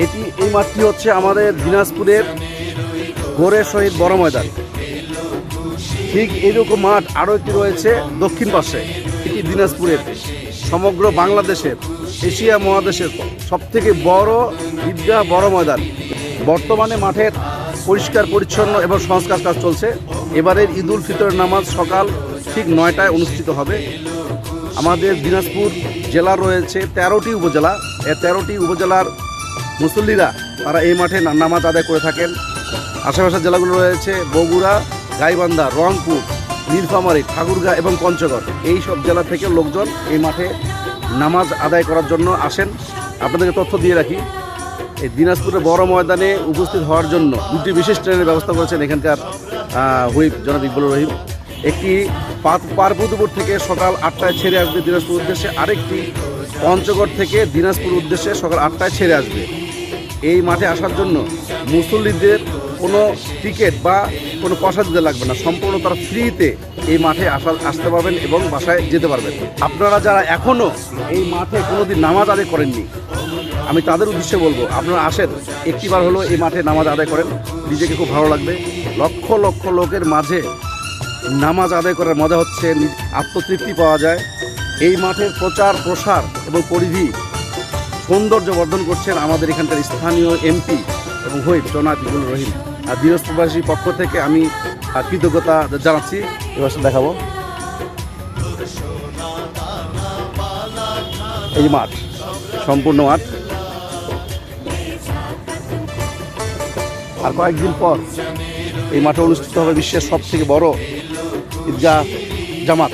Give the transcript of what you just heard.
এই মাঠটি হচ্ছে আমাদের দিনাজপুরের গোরের শহীদ বড় ময়দান। ঠিক এইরকম মাঠ আরও একটি রয়েছে দক্ষিণ পাশে, এটি দিনাজপুরের সমগ্র বাংলাদেশের এশিয়া মহাদেশের সবথেকে বড় ঈদগাহ বড় ময়দান। বর্তমানে মাঠের পরিষ্কার পরিচ্ছন্ন এবং সংস্কার কাজ চলছে। এবারের ঈদ উল ফিতরের নামাজ সকাল ঠিক 9টায় অনুষ্ঠিত হবে। আমাদের দিনাজপুর জেলা রয়েছে 13টি উপজেলা। এই 13টি উপজেলার মুসল্লিরা তারা এই মাঠে নামাজ আদায় করে থাকেন। আশেপাশের জেলাগুলো রয়েছে বগুড়া, গাইবান্ধা, রংপুর, নীলফামারী, ঠাকুরগাঁ এবং পঞ্চগড়। এই সব জেলা থেকে লোকজন এই মাঠে নামাজ আদায় করার জন্য আসেন। আপনাদেরকে তথ্য দিয়ে রাখি, এই দিনাজপুরের বড় ময়দানে উপস্থিত হওয়ার জন্য দুটি বিশেষ ট্রেনের ব্যবস্থা করেছেন এখানকার হুইপ জনাব ইকবালুর রহিম। একটি পার্বতীপুর থেকে সকাল 8টায় ছেড়ে আসবে দিনাজপুর উদ্দেশ্যে, আরেকটি পঞ্চগড় থেকে দিনাজপুর উদ্দেশ্যে সকাল 8টায় ছেড়ে আসবে। এই মাঠে আসার জন্য মুসল্লিদের কোনো টিকিট বা কোনো পয়সা দিতে লাগবে না, সম্পূর্ণ তারা ফ্রিতে এই মাঠে আসতে পারবেন এবং বাসায় যেতে পারবেন। আপনারা যারা এখনও এই মাঠে কোনোদিন নামাজ আদায় করেননি, আমি তাদের উদ্দেশ্যে বলবো আপনারা আসেন, একটিবার হলো এই মাঠে নামাজ আদায় করেন, নিজেকে খুব ভালো লাগবে। লক্ষ লক্ষ লোকের মাঝে নামাজ আদায় করার মজা হচ্ছে, আত্মতৃপ্তি পাওয়া যায়। এই মাঠের প্রচার প্রসার এবং পরিধি সৌন্দর্য বর্ধন করছেন আমাদের এখানকার স্থানীয় এমপি এবং হুইপ জনাব ইকবালুর রহিম। আর দিনাজপুরবাসীর পক্ষ থেকে আমি কৃতজ্ঞতা জানাচ্ছি। এবার দেখাবো এই মাঠ, সম্পূর্ণ মাঠ। আর কয়েকদিন পর এই মাঠে অনুষ্ঠিত হবে বিশ্বের সবথেকে বড় ঈদগাহ জামাত।